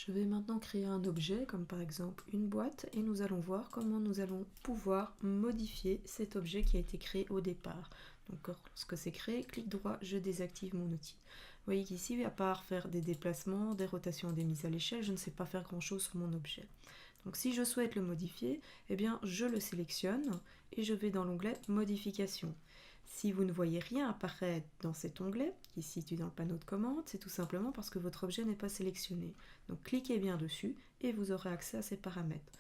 Je vais maintenant créer un objet, comme par exemple une boîte, et nous allons voir comment nous allons pouvoir modifier cet objet qui a été créé au départ. Donc lorsque c'est créé, clic droit, je désactive mon outil. Vous voyez qu'ici, à part faire des déplacements, des rotations, des mises à l'échelle, je ne sais pas faire grand chose sur mon objet. Donc si je souhaite le modifier, eh bien je le sélectionne et je vais dans l'onglet modification. Si vous ne voyez rien apparaître dans cet onglet, qui se situe dans le panneau de commande, c'est tout simplement parce que votre objet n'est pas sélectionné. Donc cliquez bien dessus et vous aurez accès à ces paramètres.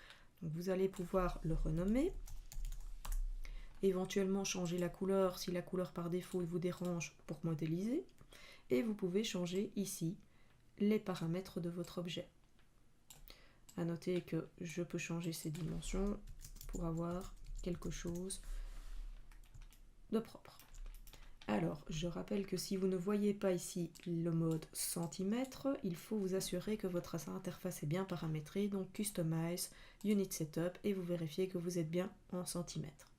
Donc vous allez pouvoir le renommer, éventuellement changer la couleur si la couleur par défaut vous dérange pour modéliser, et vous pouvez changer ici les paramètres de votre objet. À noter que je peux changer ses dimensions pour avoir quelque chose de propre. Alors, je rappelle que si vous ne voyez pas ici le mode centimètre, il faut vous assurer que votre interface est bien paramétrée, donc Customize, Unit Setup, et vous vérifiez que vous êtes bien en centimètres.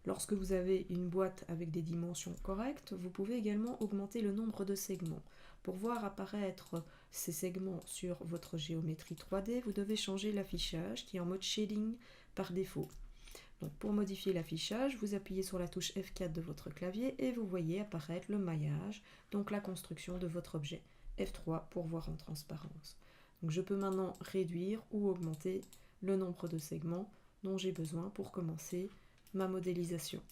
Lorsque vous avez une boîte avec des dimensions correctes, vous pouvez également augmenter le nombre de segments. Pour voir apparaître ces segments sur votre géométrie 3D, vous devez changer l'affichage qui est en mode shading par défaut. Donc pour modifier l'affichage, vous appuyez sur la touche F4 de votre clavier et vous voyez apparaître le maillage, donc la construction de votre objet. F3 pour voir en transparence. Donc je peux maintenant réduire ou augmenter le nombre de segments dont j'ai besoin pour commencer ma modélisation.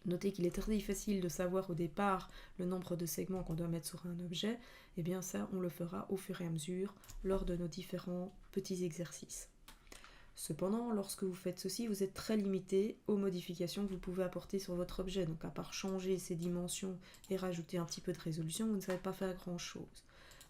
Notez qu'il est très difficile de savoir au départ le nombre de segments qu'on doit mettre sur un objet, et bien ça on le fera au fur et à mesure lors de nos différents petits exercices. Cependant, lorsque vous faites ceci, vous êtes très limité aux modifications que vous pouvez apporter sur votre objet. Donc à part changer ses dimensions et rajouter un petit peu de résolution, vous ne savez pas faire grand chose.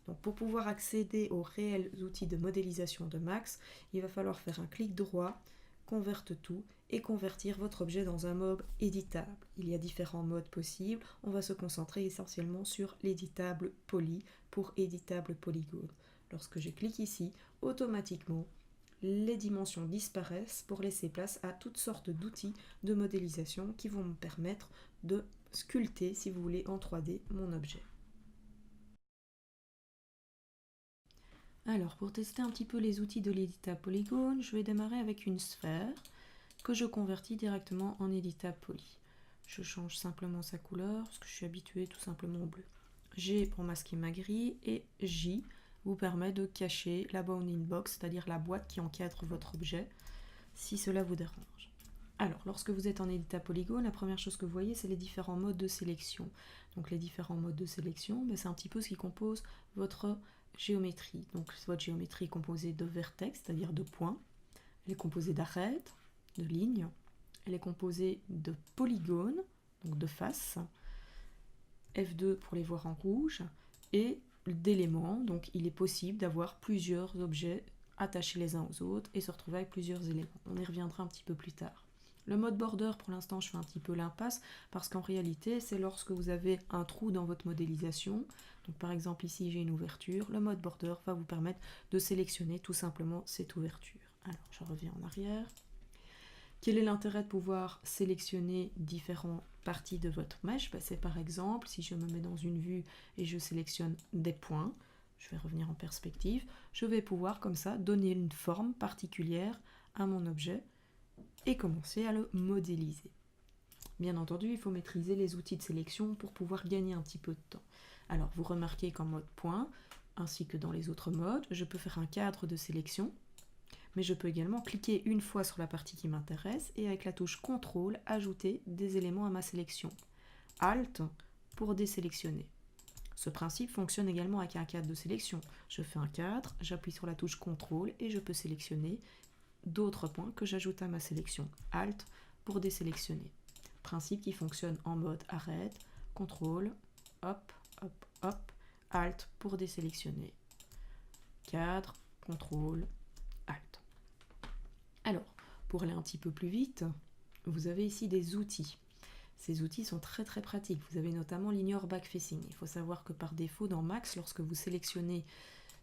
Donc pour pouvoir accéder aux réels outils de modélisation de Max, il va falloir faire un clic droit, converte tout et convertir votre objet dans un mode éditable. Il y a différents modes possibles, on va se concentrer essentiellement sur l'éditable poly pour éditable polygone. Lorsque je clique ici, automatiquement, les dimensions disparaissent pour laisser place à toutes sortes d'outils de modélisation qui vont me permettre de sculpter, si vous voulez, en 3D mon objet. Alors, pour tester un petit peu les outils de l'éditable polygone, je vais démarrer avec une sphère que je convertis directement en éditable poly. Je change simplement sa couleur, parce que je suis habituée tout simplement au bleu. G pour masquer ma grille et J vous permet de cacher la bounding box, c'est-à-dire la boîte qui encadre votre objet, si cela vous dérange. Alors, lorsque vous êtes en éditable polygone, la première chose que vous voyez, c'est les différents modes de sélection. Donc les différents modes de sélection, c'est un petit peu ce qui compose votre géométrie. Donc votre géométrie est composée de vertex, c'est-à-dire de points. Elle est composée d'arêtes, de lignes. Elle est composée de polygones, donc de faces. F2 pour les voir en rouge, et d'éléments, donc il est possible d'avoir plusieurs objets attachés les uns aux autres et se retrouver avec plusieurs éléments. On y reviendra un petit peu plus tard. Le mode border, pour l'instant, je fais un petit peu l'impasse, parce qu'en réalité, c'est lorsque vous avez un trou dans votre modélisation. Donc par exemple, ici, j'ai une ouverture. Le mode border va vous permettre de sélectionner tout simplement cette ouverture. Alors, je reviens en arrière. Quel est l'intérêt de pouvoir sélectionner différentes parties de votre mèche? C'est par exemple, si je me mets dans une vue et je sélectionne des points, je vais revenir en perspective, je vais pouvoir comme ça donner une forme particulière à mon objet et commencer à le modéliser. Bien entendu, il faut maîtriser les outils de sélection pour pouvoir gagner un petit peu de temps. Alors, vous remarquez qu'en mode point, ainsi que dans les autres modes, je peux faire un cadre de sélection, mais je peux également cliquer une fois sur la partie qui m'intéresse et avec la touche CTRL ajouter des éléments à ma sélection. ALT pour désélectionner. Ce principe fonctionne également avec un cadre de sélection. Je fais un cadre, j'appuie sur la touche CTRL et je peux sélectionner d'autres points que j'ajoute à ma sélection. ALT pour désélectionner. Principe qui fonctionne en mode arrête, CTRL, hop, hop, hop, ALT pour désélectionner. Cadre, CTRL, ALT. Alors, pour aller un petit peu plus vite, vous avez ici des outils. Ces outils sont très très pratiques. Vous avez notamment l'ignore backfacing. Il faut savoir que par défaut dans Max, lorsque vous sélectionnez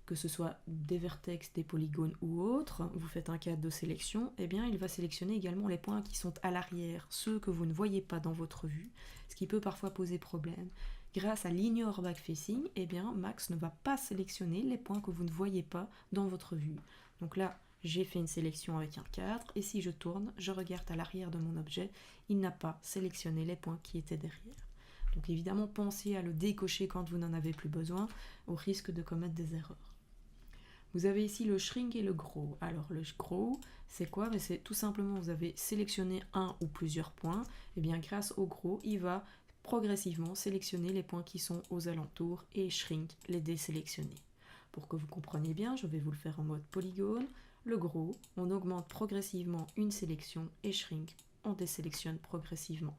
que ce soit des vertex, des polygones ou autres, vous faites un cadre de sélection, eh bien il va sélectionner également les points qui sont à l'arrière, ceux que vous ne voyez pas dans votre vue, ce qui peut parfois poser problème. grâce à l'ignore backfacing, eh bien Max ne va pas sélectionner les points que vous ne voyez pas dans votre vue. Donc là, j'ai fait une sélection avec un cadre, et si je tourne, je regarde à l'arrière de mon objet, il n'a pas sélectionné les points qui étaient derrière. Donc évidemment, pensez à le décocher quand vous n'en avez plus besoin, au risque de commettre des erreurs. Vous avez ici le shrink et le grow. Alors le grow, c'est quoi? C'est tout simplement, vous avez sélectionné un ou plusieurs points, et bien grâce au grow, il va progressivement sélectionner les points qui sont aux alentours et shrink, les désélectionner. Pour que vous compreniez bien, je vais vous le faire en mode polygone. Le grow, on augmente progressivement une sélection, et shrink, on désélectionne progressivement.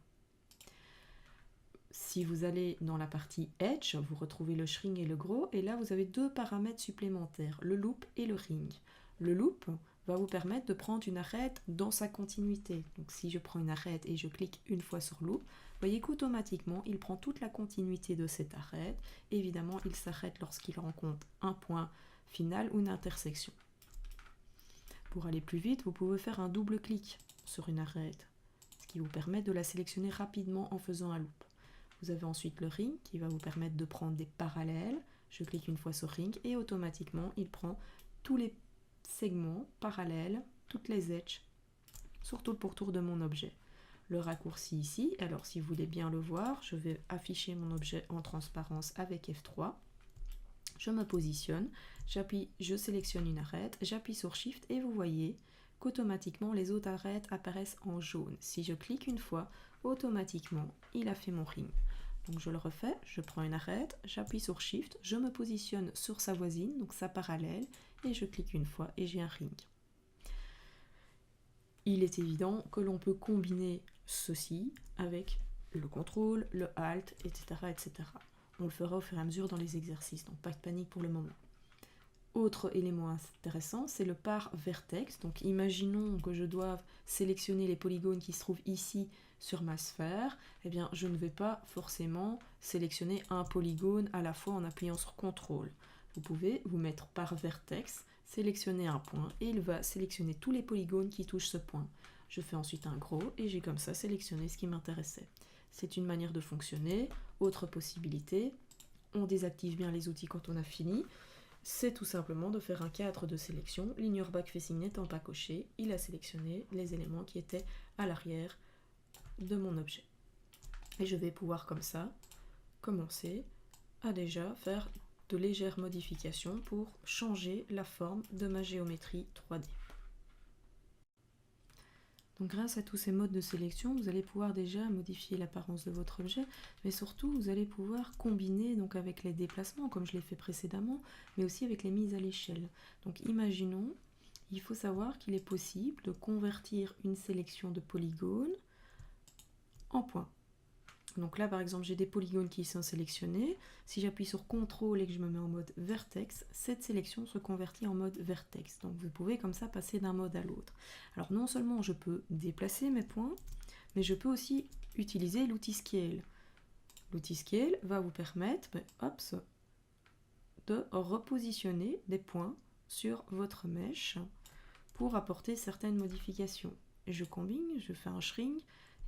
Si vous allez dans la partie Edge, vous retrouvez le shrink et le grow, et là vous avez deux paramètres supplémentaires, le loop et le ring. Le loop va vous permettre de prendre une arête dans sa continuité. Donc si je prends une arête et je clique une fois sur loop, vous voyez qu'automatiquement il prend toute la continuité de cette arête. Évidemment, il s'arrête lorsqu'il rencontre un point final ou une intersection. Pour aller plus vite, vous pouvez faire un double clic sur une arête, ce qui vous permet de la sélectionner rapidement en faisant un loop. Vous avez ensuite le ring qui va vous permettre de prendre des parallèles. Je clique une fois sur ring et automatiquement il prend tous les segments parallèles, toutes les edges, sur tout le pourtour de mon objet. Le raccourci ici, alors si vous voulez bien le voir, je vais afficher mon objet en transparence avec F3. Je me positionne, j'appuie, je sélectionne une arête, j'appuie sur Shift et vous voyez qu'automatiquement les autres arêtes apparaissent en jaune. Si je clique une fois, automatiquement il a fait mon ring. Donc je le refais, je prends une arête, j'appuie sur Shift, je me positionne sur sa voisine, donc sa parallèle, et je clique une fois et j'ai un ring. Il est évident que l'on peut combiner ceci avec le contrôle, le alt, etc., etc. On le fera au fur et à mesure dans les exercices, donc pas de panique pour le moment. Autre élément intéressant, c'est le par vertex. Donc imaginons que je doive sélectionner les polygones qui se trouvent ici sur ma sphère. Eh bien, je ne vais pas forcément sélectionner un polygone à la fois en appuyant sur CTRL. Vous pouvez vous mettre par vertex, sélectionner un point et il va sélectionner tous les polygones qui touchent ce point. Je fais ensuite un gros et j'ai comme ça sélectionné ce qui m'intéressait. C'est une manière de fonctionner. Autre possibilité, on désactive bien les outils quand on a fini. C'est tout simplement de faire un cadre de sélection, l'ignore backfacing n'étant pas coché, il a sélectionné les éléments qui étaient à l'arrière de mon objet. Et je vais pouvoir comme ça commencer à déjà faire de légères modifications pour changer la forme de ma géométrie 3D. Donc grâce à tous ces modes de sélection, vous allez pouvoir déjà modifier l'apparence de votre objet, mais surtout vous allez pouvoir combiner donc avec les déplacements, comme je l'ai fait précédemment, mais aussi avec les mises à l'échelle. Donc imaginons, il faut savoir qu'il est possible de convertir une sélection de polygones en points. Donc là par exemple j'ai des polygones qui sont sélectionnés, si j'appuie sur CTRL et que je me mets en mode vertex, cette sélection se convertit en mode vertex. Donc vous pouvez comme ça passer d'un mode à l'autre. Alors non seulement je peux déplacer mes points, mais je peux aussi utiliser l'outil Scale. L'outil Scale va vous permettre de repositionner des points sur votre mèche pour apporter certaines modifications. Et je combine, je fais un shrink,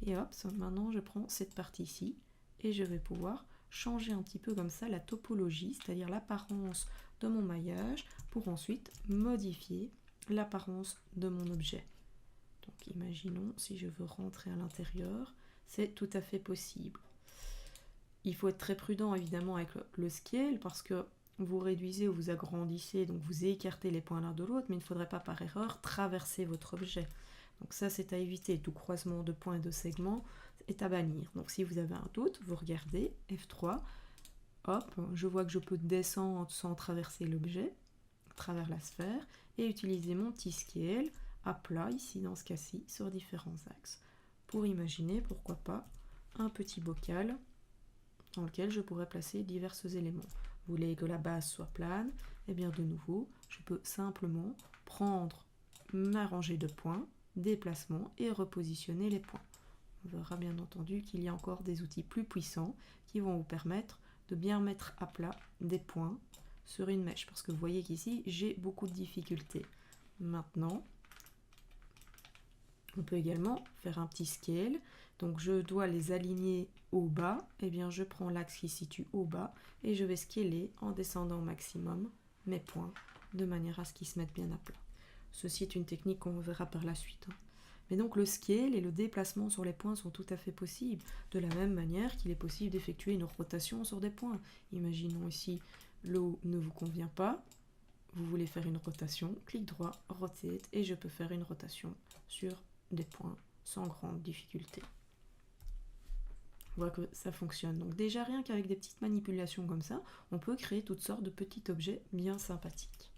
et hop, maintenant je prends cette partie-ci et je vais pouvoir changer un petit peu comme ça la topologie, c'est-à-dire l'apparence de mon maillage, pour ensuite modifier l'apparence de mon objet. Donc imaginons si je veux rentrer à l'intérieur, c'est tout à fait possible. Il faut être très prudent évidemment avec le scale parce que vous réduisez ou vous agrandissez, donc vous écartez les points l'un de l'autre, mais il ne faudrait pas par erreur traverser votre objet. Donc ça c'est à éviter, tout croisement de points et de segments est à bannir. Donc si vous avez un doute, vous regardez F3, hop, je vois que je peux descendre sans traverser l'objet, à travers la sphère, et utiliser mon T-Scale à plat, ici dans ce cas-ci, sur différents axes, pour imaginer, pourquoi pas, un petit bocal dans lequel je pourrais placer divers éléments. Vous voulez que la base soit plane, et bien de nouveau, je peux simplement prendre ma rangée de points, déplacement et repositionner les points. On verra bien entendu qu'il y a encore des outils plus puissants qui vont vous permettre de bien mettre à plat des points sur une mèche, parce que vous voyez qu'ici j'ai beaucoup de difficultés. Maintenant, on peut également faire un petit scale, Donc je dois les aligner au bas, et bien je prends l'axe qui se situe au bas et je vais scaler en descendant au maximum mes points de manière à ce qu'ils se mettent bien à plat. Ceci est une technique qu'on verra par la suite. Mais donc le scale et le déplacement sur les points sont tout à fait possibles, de la même manière qu'il est possible d'effectuer une rotation sur des points. Imaginons ici, l'eau ne vous convient pas, vous voulez faire une rotation, clic droit, rotate, et je peux faire une rotation sur des points sans grande difficulté. On voit que ça fonctionne. Donc déjà, rien qu'avec des petites manipulations comme ça, on peut créer toutes sortes de petits objets bien sympathiques.